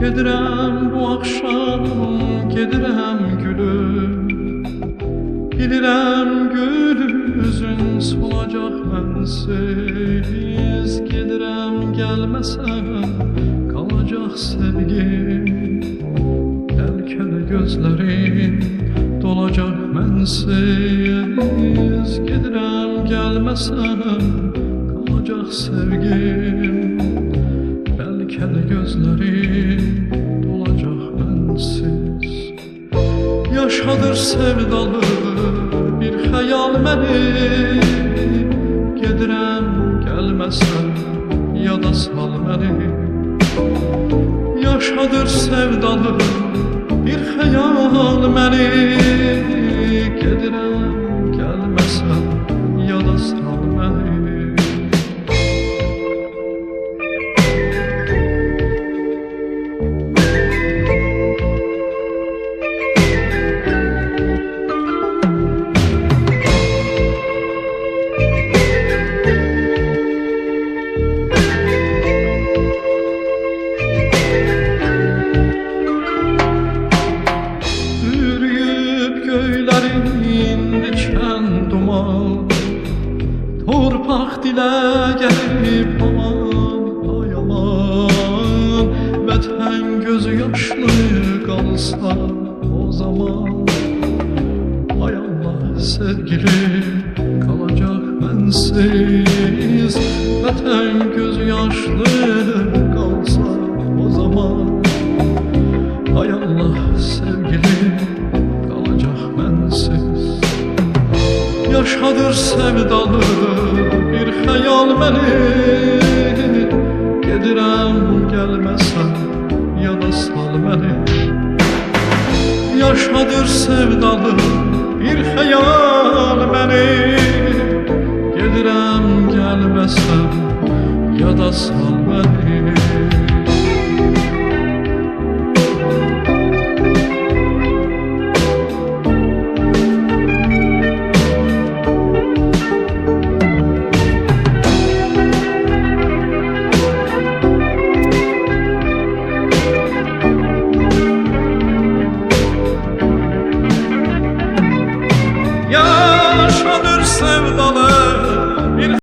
Gedirəm bu axşam, gedirəm gülüm. Bilirəm gül üzün solacaq mənsiz. Gedirəm gəlməsən qalacaq sevgim. Bəlkə də gözlərin dolacaq mənsiz. Gedirəm gəlməsən qalacaq sevgim. Bəlkə də gözlərin dolacaq mənsiz. Yaşadır sevdalı bir xəyal məni. Gedirəm gəlməsən yada sal məni. Yaşadır sevdalı bir xəyal məni. Gedirəm gəlməsən yada sal məni. Torpaq dilə gəlib aman, ay aman. Vətən gözü yaşlı qalsa o zaman. Ay Allah sevgilim qalacaq mənsiz. Vətən gözü yaşlı qalsa o zaman. Ay Allah sevgilim qalacaq mənsiz. Yaşadır sevdalı bir xəyal məni. Gedirəm gəlməsən yada sal məni. Yaşadır sevdalı bir xəyal məni. Gedirəm gəlməsən yada sal məni. Yaşadır sevdalı